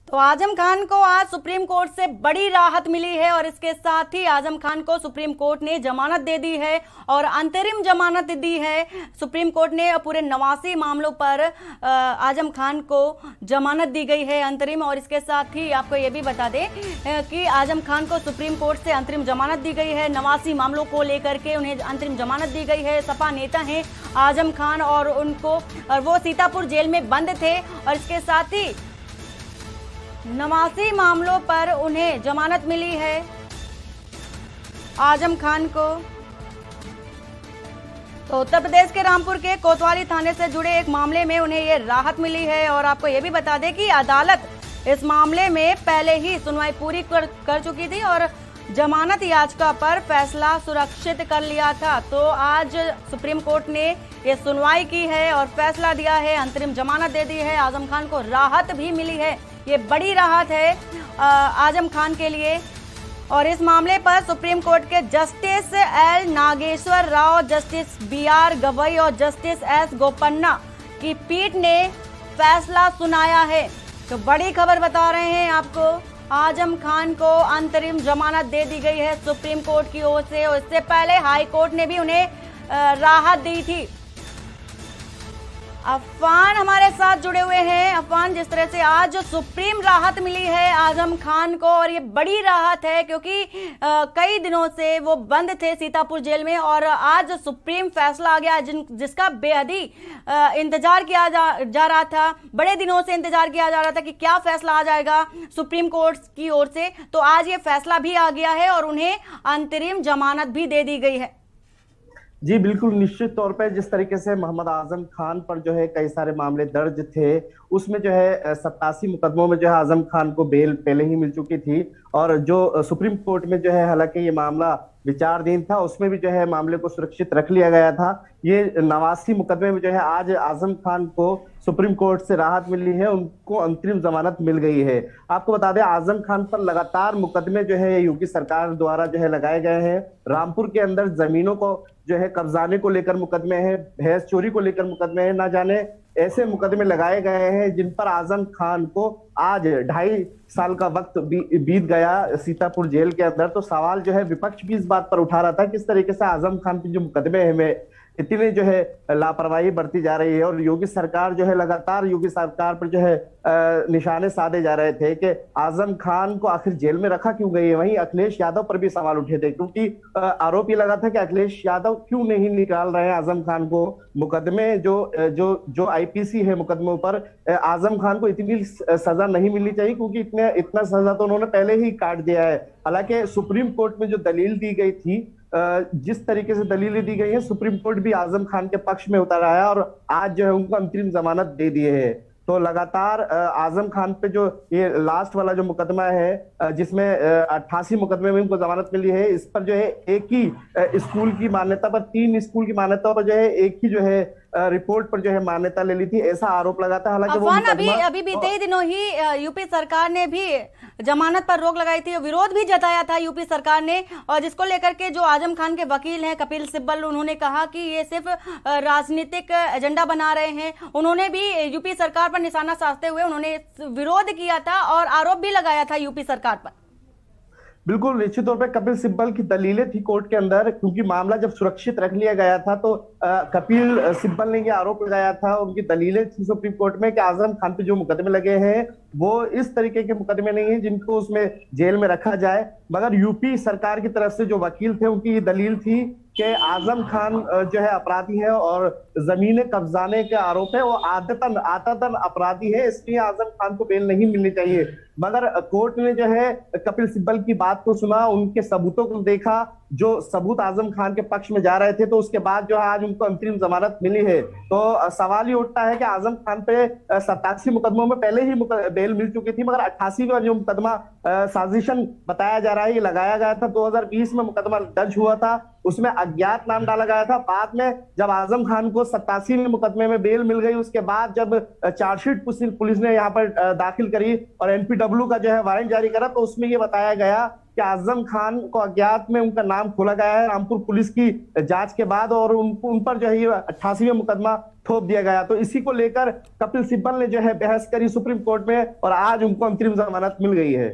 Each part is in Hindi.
तो आजम खान को आज सुप्रीम कोर्ट से बड़ी राहत मिली है और इसके साथ ही आजम खान को सुप्रीम कोर्ट ने जमानत दे दी है और अंतरिम जमानत दी है। सुप्रीम कोर्ट ने पूरे 89 मामलों पर आजम खान को जमानत दी गई है अंतरिम। और इसके साथ ही आपको ये भी बता दें कि आजम खान को सुप्रीम कोर्ट से अंतरिम जमानत दी गई है। 89 मामलों को लेकर के उन्हें अंतरिम जमानत दी गई है। सपा नेता हैं आजम खान और वो सीतापुर जेल में बंद थे और इसके साथ ही 89 मामलों पर उन्हें जमानत मिली है आजम खान को। तो उत्तर प्रदेश के रामपुर के कोतवाली थाने से जुड़े एक मामले में उन्हें ये राहत मिली है। और आपको ये भी बता दें कि अदालत इस मामले में पहले ही सुनवाई पूरी कर चुकी थी और जमानत याचिका पर फैसला सुरक्षित कर लिया था। तो आज सुप्रीम कोर्ट ने ये सुनवाई की है और फैसला दिया है, अंतरिम जमानत दे दी है। आजम खान को राहत भी मिली है, ये बड़ी राहत है आजम खान के लिए। और इस मामले पर सुप्रीम कोर्ट के justice L Nageshwar Rao, justice BR Gavai और जस्टिस S गोपन्ना की पीठ ने फैसला सुनाया है। तो बड़ी खबर बता रहे हैं आपको, आजम खान को अंतरिम जमानत दे दी गई है सुप्रीम कोर्ट की ओर से। और इससे पहले हाई कोर्ट ने भी उन्हें राहत दी थी। अफवान हमारे साथ जुड़े हुए हैं। अफवान, जिस तरह से आज सुप्रीम राहत मिली है आजम खान को और ये बड़ी राहत है क्योंकि कई दिनों से वो बंद थे सीतापुर जेल में और आज सुप्रीम फैसला आ गया जिसका बेहद ही इंतजार किया जा रहा था। बड़े दिनों से इंतजार किया जा रहा था कि क्या फैसला आ जाएगा सुप्रीम कोर्ट की ओर से। तो आज ये फैसला भी आ गया है और उन्हें अंतरिम जमानत भी दे दी गई है। जी बिल्कुल, निश्चित तौर पे जिस तरीके से मोहम्मद आजम खान पर जो है कई सारे मामले दर्ज थे, उसमें जो है 87 मुकदमों में जो है आजम खान को बेल पहले ही मिल चुकी थी। और जो सुप्रीम कोर्ट में जो है हालांकि ये मामला विचाराधीन था, उसमें भी जो है मामले को सुरक्षित रख लिया गया था। ये 89 मुकदमे में जो है आज आजम खान को सुप्रीम कोर्ट से राहत मिली है, उनको अंतरिम जमानत मिल गई है। आपको बता दें आजम खान पर लगातार मुकदमे जो है यूपी सरकार द्वारा जो है लगाए गए हैं। रामपुर के अंदर जमीनों को जो है कब्जाने को लेकर मुकदमे हैं, भैंस चोरी को लेकर मुकदमे हैं, ना जाने ऐसे मुकदमे लगाए गए हैं जिन पर आजम खान को आज 2.5 साल का वक्त बीत गया सीतापुर जेल के अंदर। तो सवाल जो है विपक्ष भी इस बात पर उठा रहा था किस तरीके से आजम खान के जो मुकदमे हैं में इतनी जो है लापरवाही बरती जा रही है। और योगी सरकार जो है लगातार योगी सरकार पर जो है निशाने साधे जा रहे थे कि आजम खान को आखिर जेल में रखा क्यों गई है। वहीं अखिलेश यादव पर भी सवाल उठे थे क्योंकि आरोप ये लगा था कि अखिलेश यादव क्यों नहीं निकाल रहे हैं आजम खान को मुकदमे जो IPC है मुकदमों पर। आजम खान को इतनी सजा नहीं मिलनी चाहिए क्योंकि इतना सजा तो उन्होंने पहले ही काट दिया है। हालांकि सुप्रीम कोर्ट में जो दलील दी गई थी, जिस तरीके से दलीलें दी गई है, सुप्रीम कोर्ट भी आजम खान के पक्ष में उतर आया और आज जो है उनको अंतरिम जमानत दे दिए है। तो लगातार आजम खान पे जो ये लास्ट वाला जो मुकदमा है जिसमें 88 मुकदमे में उनको जमानत मिली है, इस पर जो है एक ही स्कूल की मान्यता पर 3 स्कूल की मान्यता पर जो है एक ही जो है रिपोर्ट पर जो है मान्यता ले ली थी, ऐसा आरोप लगा था। हालांकि वो अभी बीते ही दिनों ही यूपी सरकार ने भी जमानत पर रोक लगाई थी, विरोध भी जताया था यूपी सरकार ने। और जिसको लेकर के जो आजम खान के वकील हैं कपिल सिब्बल, उन्होंने कहा कि ये सिर्फ राजनीतिक एजेंडा बना रहे हैं। उन्होंने भी यूपी सरकार पर निशाना साधते हुए उन्होंने विरोध किया था और आरोप भी लगाया था यूपी सरकार पर। बिल्कुल, निश्चित तौर पे कपिल सिब्बल की दलीलें थी कोर्ट के अंदर क्योंकि मामला जब सुरक्षित रख लिया गया था तो कपिल सिब्बल ने यह आरोप लगाया था, उनकी दलीलें थी सुप्रीम कोर्ट में कि आजम खान पे जो मुकदमे लगे हैं वो इस तरीके के मुकदमे नहीं है जिनको उसमें जेल में रखा जाए। मगर यूपी सरकार की तरफ से जो वकील थे उनकी ये दलील थी कि आजम खान जो है अपराधी है और जमीनें कब्जाने के आरोप है, वो आदतन अपराधी है, इसलिए आजम खान को बेल नहीं मिलनी चाहिए। मगर कोर्ट ने जो है कपिल सिब्बल की बात को सुना, उनके सबूतों को देखा, जो सबूत आजम खान के पक्ष में जा रहे थे, तो उसके बाद जो है आज उनको अंतरिम जमानत मिली है। तो सवाल ये उठता है कि आजम खान पे 87 मुकदमों में पहले ही बेल मिल चुकी थी, मगर 88वां जो मुकदमा साजिशन बताया जा रहा है ये लगाया गया था। 2020 में मुकदमा दर्ज हुआ था, उसमें अज्ञात नाम डाला गया था। बाद में जब आजम खान को 87वें मुकदमे में बेल मिल गई, उसके बाद जब चार्जशीट पुलिस ने यहाँ पर दाखिल करी और NPW का जो है वारंट जारी करा, तो उसमें ये बताया गया कि आजम खान को अज्ञात में उनका नाम खोला गया है रामपुर पुलिस की जांच के बाद, और उन पर जो है 88वां मुकदमा थोप दिया गया। तो इसी को लेकर कपिल सिब्बल ने जो है बहस करी सुप्रीम कोर्ट में, और आज उनको अंतरिम जमानत मिल गई है।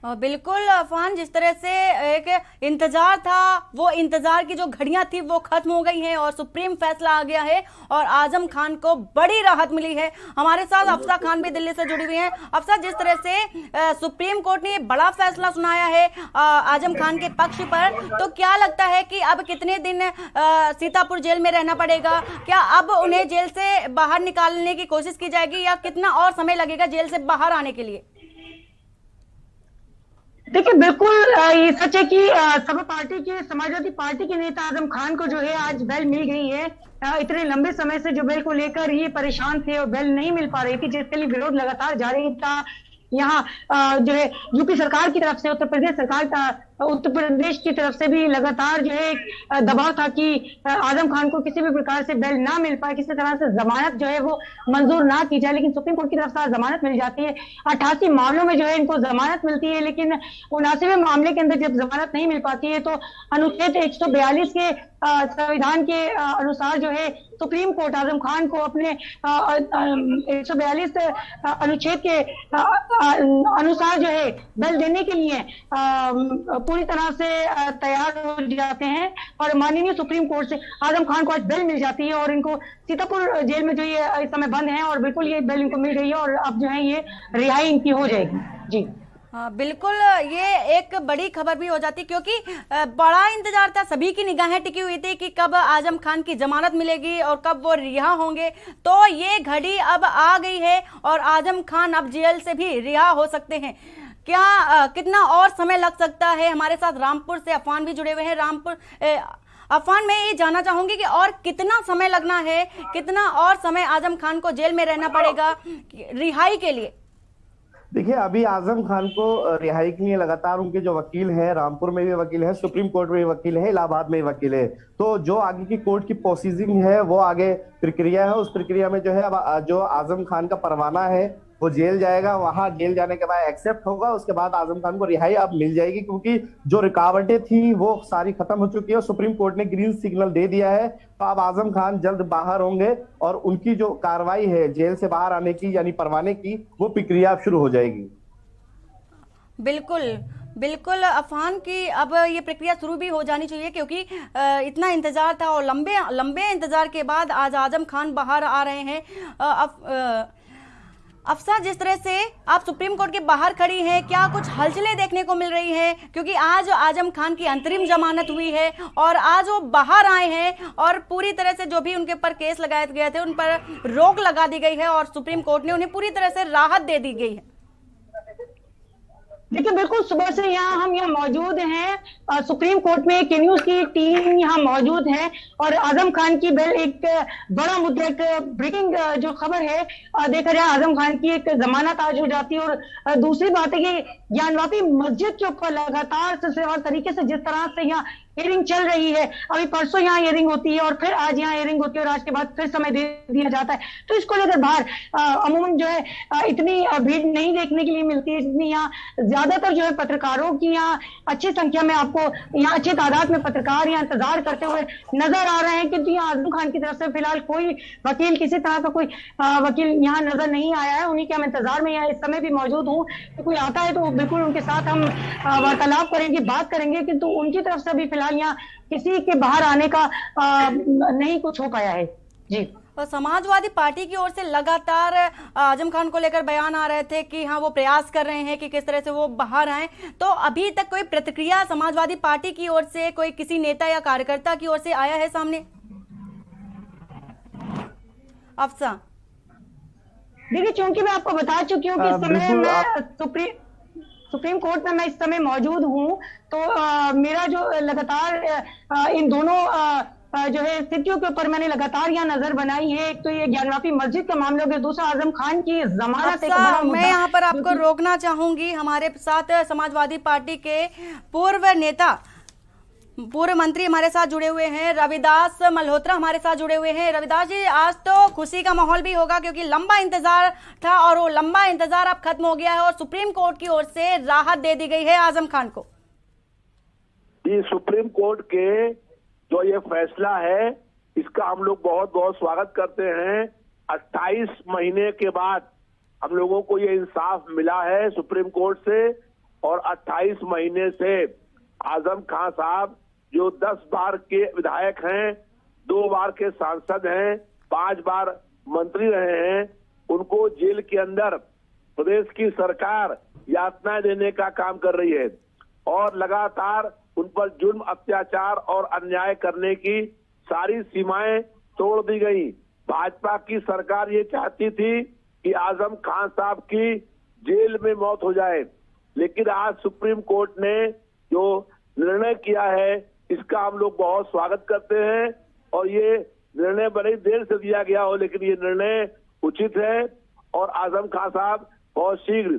बिल्कुल अफान, जिस तरह से एक इंतजार था, वो इंतजार की जो घड़ियां थी वो खत्म हो गई हैं और सुप्रीम फैसला आ गया है और आजम खान को बड़ी राहत मिली है। हमारे साथ अफसा खान भी दिल्ली से जुड़ी हुई हैं। अफसा, जिस तरह से सुप्रीम कोर्ट ने बड़ा फैसला सुनाया है आजम खान के पक्ष पर, तो क्या लगता है कि अब कितने दिन सीतापुर जेल में रहना पड़ेगा? क्या अब उन्हें जेल से बाहर निकालने की कोशिश की जाएगी या कितना और समय लगेगा जेल से बाहर आने के लिए? देखिए, बिल्कुल ये सच है कि सपा पार्टी के, समाजवादी पार्टी के नेता आजम खान को जो है आज बेल मिल गई है। इतने लंबे समय से जो बेल को लेकर ये परेशान थे और बेल नहीं मिल पा रही थी, जिसके लिए विरोध लगातार जारी था। यहाँ जो है यूपी सरकार की तरफ से, उत्तर प्रदेश की तरफ से भी लगातार जो है दबाव था कि आजम खान को किसी भी प्रकार से बेल ना मिल पाए, किसी तरह से जमानत जो है वो मंजूर ना की जाए। लेकिन सुप्रीम कोर्ट की तरफ से जमानत मिल जाती है। 88 मामलों में जो है इनको जमानत मिलती है, लेकिन 79वें मामले के अंदर जब जमानत नहीं मिल पाती है तो अनुच्छेद 142 के संविधान के अनुसार जो है सुप्रीम कोर्ट आजम खान को अपने 142 अनुच्छेद के अनुसार जो है बेल देने के लिए पूरी तरह से तैयार हो जाते हैं और माननीय सुप्रीम कोर्ट से आजम खान को आज बेल मिल जाती है और इनको सीतापुर जेल में जो ये इस समय बंद है और बिल्कुल ये बेल इनको मिल गई है और अब जो है ये रिहाई इनकी हो जाएगी। जी बिल्कुल, ये एक बड़ी खबर भी हो जाती क्योंकि बड़ा इंतजार था, सभी की निगाहें टिकी हुई थी कि कब आजम खान की जमानत मिलेगी और कब वो रिहा होंगे। तो ये घड़ी अब आ गई है और आजम खान अब जेल से भी रिहा हो सकते हैं। क्या कितना और समय लग सकता है? हमारे साथ रामपुर से अफान भी जुड़े हुए हैं। रामपुर अफान, मैं ये जानना चाहूंगी कि और कितना समय लगना है, कितना और समय आजम खान को जेल में रहना पड़ेगा रिहाई के लिए? देखिए, अभी आजम खान को रिहाई के लिए लगातार उनके जो वकील हैं, रामपुर में भी वकील है, सुप्रीम कोर्ट में भी वकील है, इलाहाबाद में भी वकील है। तो जो आगे की कोर्ट की प्रोसीजिंग है, वो आगे प्रक्रिया है, उस प्रक्रिया में जो है अब जो आजम खान का परवाना है वो जेल जाएगा। वहां जेल जाने के बाद एक्सेप्ट होगा, उसके बाद आजम खान को रिहाई अब मिल जाएगी, क्योंकि जो रुकावटें थी वो सारी खत्म हो चुकी है। सुप्रीम कोर्ट ने ग्रीन सिग्नल दे दिया है, तो अब आजम खान जल्द बाहर होंगे और उनकी जो कार्रवाई है जेल से बाहर आने की, यानी परवाने की, वो प्रक्रिया अब शुरू हो जाएगी। बिल्कुल बिल्कुल अफान की अब ये प्रक्रिया शुरू भी हो जानी चाहिए, क्योंकि इतना इंतजार था और लंबे इंतजार के बाद आज आजम खान बाहर आ रहे हैं। अफसा, जिस तरह से आप सुप्रीम कोर्ट के बाहर खड़ी हैं, क्या कुछ हलचलें देखने को मिल रही हैं? क्योंकि आज आजम खान की अंतरिम जमानत हुई है और आज वो बाहर आए हैं और पूरी तरह से जो भी उनके ऊपर केस लगाए गए थे उन पर रोक लगा दी गई है और सुप्रीम कोर्ट ने उन्हें पूरी तरह से राहत दे दी गई है। देखिए, बिल्कुल सुबह से हम यहाँ मौजूद हैं। सुप्रीम कोर्ट में के न्यूज की टीम यहाँ मौजूद है और आजम खान की बेल एक बड़ा मुद्दा, एक ब्रेकिंग जो खबर है, देखा जाए आजम खान की एक जमानत आज हो जाती है। और दूसरी बात है कि ज्ञानवापी मस्जिद के ऊपर लगातार सिलसिलेवार तरीके से जिस तरह से यहाँ हियरिंग चल रही है, अभी परसों यहाँ हियरिंग होती है और फिर आज यहाँ हियरिंग होती है और आज के बाद फिर समय दे दिया जाता है, तो इसको लेकर बाहर अमूमन जो है इतनी भीड़ नहीं देखने के लिए मिलती है जितनी यहाँ ज्यादातर जो है पत्रकारों की यहाँ अच्छी संख्या में, आपको यहाँ अच्छी तादाद में पत्रकार यहाँ इंतजार करते हुए नजर आ रहे हैं। किंतु यहाँ आजम खान की तरफ से फिलहाल कोई वकील, किसी तरह का कोई वकील यहाँ नजर नहीं आया है। उन्हीं के हम इंतजार में यहाँ इस समय भी मौजूद हूँ। तो कोई आता है तो बिल्कुल उनके साथ हम वार्तालाप करेंगे, बात करेंगे, किंतु उनकी तरफ से भी फिलहाल यहाँ किसी के बाहर आने का नहीं कुछ हो पाया है। जी, और समाजवादी पार्टी की ओर से लगातार आजम खान को लेकर बयान आ रहे थे कि हाँ वो प्रयास कर रहे हैं कि किस तरह से वो बाहर आए। तो अभी तक कोई प्रतिक्रिया समाजवादी पार्टी की ओर से, कोई किसी नेता या कार्यकर्ता की ओर से आया है सामने? अफसा, देखिए, चूंकि मैं आपको बता चुकी हूँ कि इस समय मैं सुप्रीम कोर्ट में मैं इस समय मौजूद हूँ, तो मेरा जो लगातार इन दोनों जो है स्थितियों के ऊपर मैंने लगातार यहाँ नजर बनाई है। एक तो ये ज्ञानवापी मस्जिद का मामला हो गया, दूसरा आजम खान की जमानत। मैं यहाँ पर आपको रोकना चाहूंगी। हमारे साथ समाजवादी पार्टी के पूर्व नेता, पूर्व मंत्री हमारे साथ जुड़े हुए हैं, रविदास मल्होत्रा हमारे साथ जुड़े हुए हैं। रविदास जी, आज तो खुशी का माहौल भी होगा क्योंकि लंबा इंतजार था और वो लंबा इंतजार अब खत्म हो गया है और सुप्रीम कोर्ट की ओर से राहत दे दी गई है आजम खान को। ये सुप्रीम कोर्ट के जो ये फैसला है इसका हम लोग बहुत बहुत स्वागत करते हैं। 28 महीने के बाद हम लोगों को ये इंसाफ मिला है सुप्रीम कोर्ट से, और 28 महीने से आजम खान साहब जो 10 बार के विधायक हैं, 2 बार के सांसद हैं, 5 बार मंत्री रहे हैं, उनको जेल के अंदर प्रदेश की सरकार यातनाएं देने का काम कर रही है और लगातार उन पर जुल्म, अत्याचार और अन्याय करने की सारी सीमाएं तोड़ दी गई। भाजपा की सरकार ये चाहती थी कि आजम खान साहब की जेल में मौत हो जाए, लेकिन आज सुप्रीम कोर्ट ने जो निर्णय किया है इसका हम लोग बहुत स्वागत करते हैं। और ये निर्णय बड़ी देर से दिया गया हो, लेकिन ये निर्णय उचित है और आजम खान साहब बहुत शीघ्र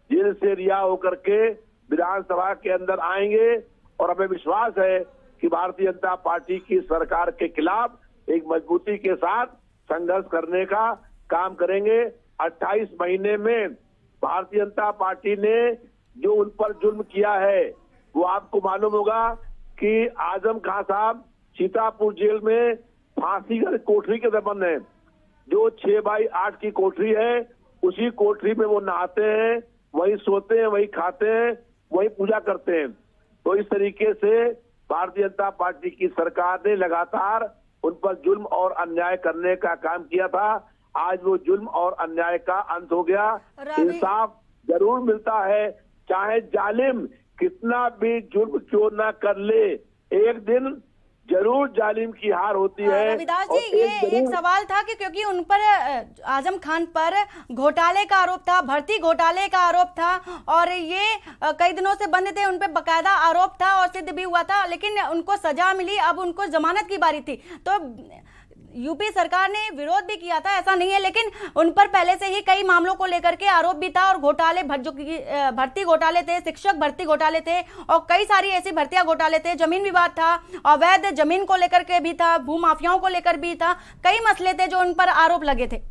जेल से रिहा होकर के विधानसभा के अंदर आएंगे और हमें विश्वास है कि भारतीय जनता पार्टी की सरकार के खिलाफ एक मजबूती के साथ संघर्ष करने का काम करेंगे। 28 महीने में भारतीय जनता पार्टी ने जो उन पर जुल्म किया है वो आपको मालूम होगा कि आजम खान साहब सीतापुर जेल में फांसी की कोठरी के संबंध है, जो 6x8 की कोठरी है, उसी कोठरी में वो नहाते हैं, वही सोते हैं, वही खाते हैं, वही पूजा करते हैं। तो इस तरीके से भारतीय जनता पार्टी की सरकार ने लगातार उन पर जुल्म और अन्याय करने का काम किया था। आज वो जुल्म और अन्याय का अंत हो गया, इंसाफ जरूर मिलता है, चाहे जालिम कितना भी जुल्म क्यों ना कर ले, एक दिन जरूर जालिम की हार होती है। रविदास जी, ये एक सवाल था कि क्योंकि उन पर आजम खान पर घोटाले का आरोप था, भर्ती घोटाले का आरोप था और ये कई दिनों से बंद थे, उन पर बकायदा आरोप था और सिद्ध भी हुआ था, लेकिन उनको सजा मिली, अब उनको जमानत की बारी थी। तो यूपी सरकार ने विरोध भी किया था, ऐसा नहीं है, लेकिन उन पर पहले से ही कई मामलों को लेकर के आरोप भी था और घोटाले, जो भर्ती घोटाले थे, शिक्षक भर्ती घोटाले थे और कई सारी ऐसी भर्तियां घोटाले थे, जमीन विवाद था, अवैध जमीन को लेकर के भी था, भूमाफियाओं को लेकर भी था, कई मसले थे जो उन पर आरोप लगे थे।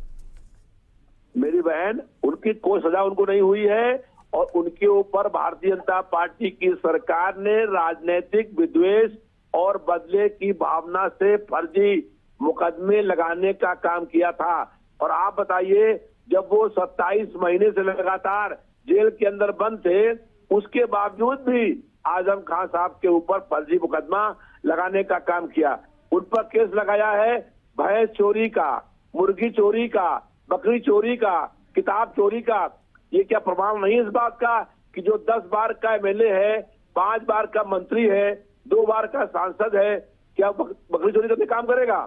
मेरी बहन, उनकी कोई सजा उनको नहीं हुई है और उनके ऊपर भारतीय जनता पार्टी की सरकार ने राजनीतिक विद्वेष और बदले की भावना से फर्जी मुकदमे लगाने का काम किया था। और आप बताइए, जब वो 27 महीने से लगातार जेल के अंदर बंद थे, उसके बावजूद भी आजम खान साहब के ऊपर फर्जी मुकदमा लगाने का काम किया। उन पर केस लगाया है भैंस चोरी का, मुर्गी चोरी का, बकरी चोरी का, किताब चोरी का। ये क्या प्रमाण नहीं इस बात का कि जो 10 बार का एमएलए है, 5 बार का मंत्री है, 2 बार का सांसद है, क्या बकरी चोरी करके काम करेगा?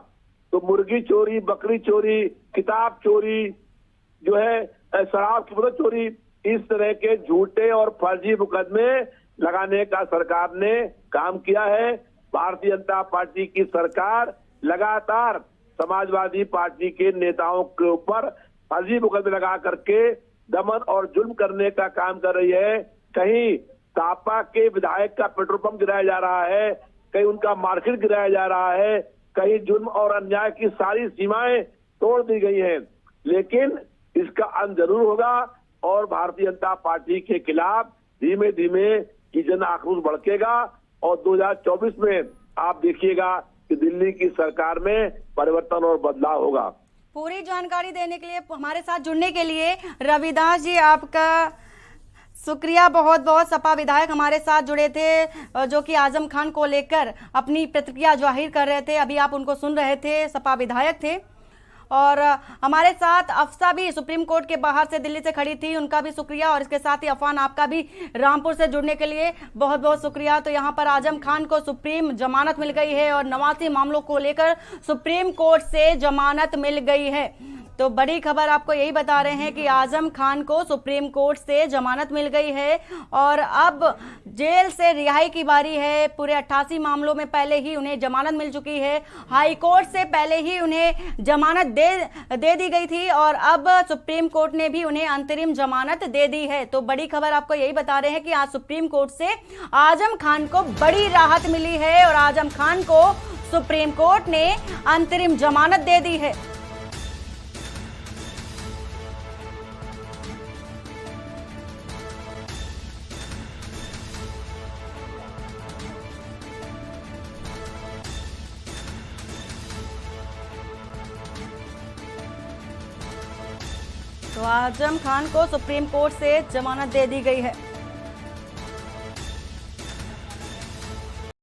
तो मुर्गी चोरी, बकरी चोरी, किताब चोरी, जो है शराब की बोतल चोरी, इस तरह के झूठे और फर्जी मुकदमे लगाने का सरकार ने काम किया है। भारतीय जनता पार्टी की सरकार लगातार समाजवादी पार्टी के नेताओं के ऊपर फर्जी मुकदमे लगा करके दमन और जुल्म करने का काम कर रही है। कहीं तापा के विधायक का पेट्रोल पंप गिराया जा रहा है, कहीं उनका मार्केट गिराया जा रहा है, कहीं जुल्म और अन्याय की सारी सीमाएं तोड़ दी गई हैं। लेकिन इसका अंत जरूर होगा और भारतीय जनता पार्टी के खिलाफ धीमे धीमे ये जन आक्रोश भड़केगा और 2024 में आप देखिएगा कि दिल्ली की सरकार में परिवर्तन और बदलाव होगा। पूरी जानकारी देने के लिए, हमारे साथ जुड़ने के लिए रविदास जी आपका शुक्रिया बहुत बहुत। सपा विधायक हमारे साथ जुड़े थे जो कि आजम खान को लेकर अपनी प्रतिक्रिया जाहिर कर रहे थे, अभी आप उनको सुन रहे थे, सपा विधायक थे। और हमारे साथ अफसा भी सुप्रीम कोर्ट के बाहर से दिल्ली से खड़ी थी, उनका भी शुक्रिया। और इसके साथ ही अफान, आपका भी रामपुर से जुड़ने के लिए बहुत बहुत शुक्रिया। तो यहाँ पर आजम खान को सुप्रीम जमानत मिल गई है और 89 मामलों को लेकर सुप्रीम कोर्ट से जमानत मिल गई है। तो बड़ी खबर आपको यही बता रहे हैं कि आजम खान को सुप्रीम कोर्ट से जमानत मिल गई है और अब जेल से रिहाई की बारी है। पूरे 88 मामलों में पहले ही उन्हें जमानत मिल चुकी है, हाई कोर्ट से पहले ही उन्हें जमानत दे दी गई थी और अब सुप्रीम कोर्ट ने भी उन्हें अंतरिम जमानत दे दी है। तो बड़ी खबर आपको यही बता रहे हैं कि आज सुप्रीम कोर्ट से आजम खान को बड़ी राहत मिली है और आजम खान को सुप्रीम कोर्ट ने अंतरिम जमानत दे दी है। तो आजम खान को सुप्रीम कोर्ट से जमानत दे दी गई है।